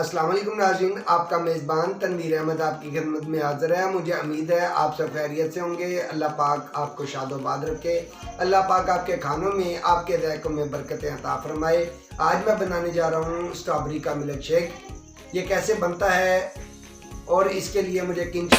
अस्सलाम वालेकुम नाज़रीन, आपका मेज़बान तनवीर अहमद आपकी खिदमत में हाज़िर है। मुझे उम्मीद है आप सब खैरियत से होंगे। अल्लाह पाक आपको शादोबाद रखे। अल्लाह पाक आपके खानों में, आपके ज़ायक़ों में बरकतें अता फ़रमाए। आज मैं बनाने जा रहा हूँ स्ट्रॉबेरी का मिल्क शेक। ये कैसे बनता है और इसके लिए मुझे किन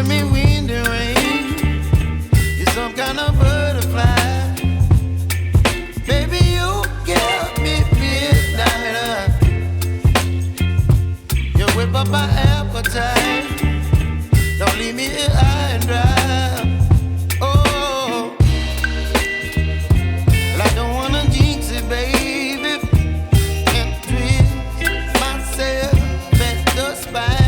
me wind and rain. You're some kind of butterfly. Baby, you give me midnight. You whip up my appetite. Don't leave me here high and dry. Oh, well, I don't wanna jinx it, baby, and twist myself at the spine.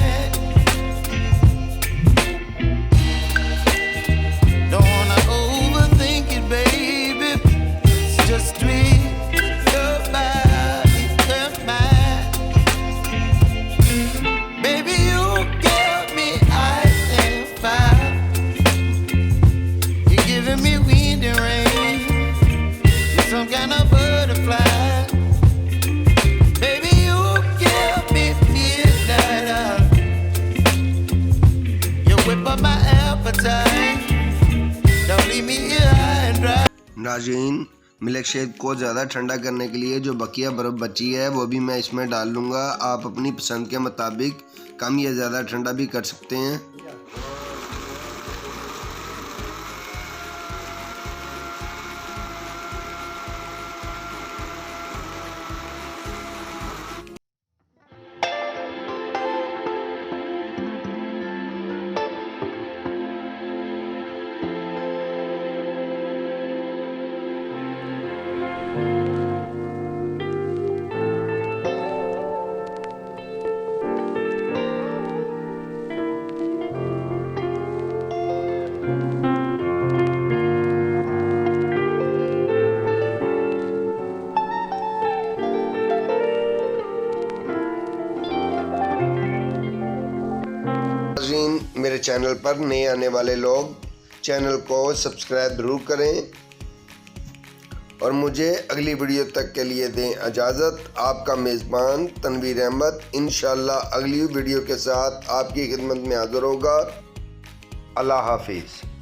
नाज़रीन, milk shake को ज़्यादा ठंडा करने के लिए जो बकिया बर्फ़ बची है वो भी मैं इसमें डाल लूँगा। आप अपनी पसंद के मुताबिक कम या ज़्यादा ठंडा भी कर सकते हैं। मेरे चैनल पर नए आने वाले लोग चैनल को सब्सक्राइब ज़रूर करें और मुझे अगली वीडियो तक के लिए दें इजाज़त। आपका मेज़बान तनवीर अहमद इंशाअल्लाह अगली वीडियो के साथ आपकी खिदमत में हाज़िर होगा। अल्लाह हाफिज़।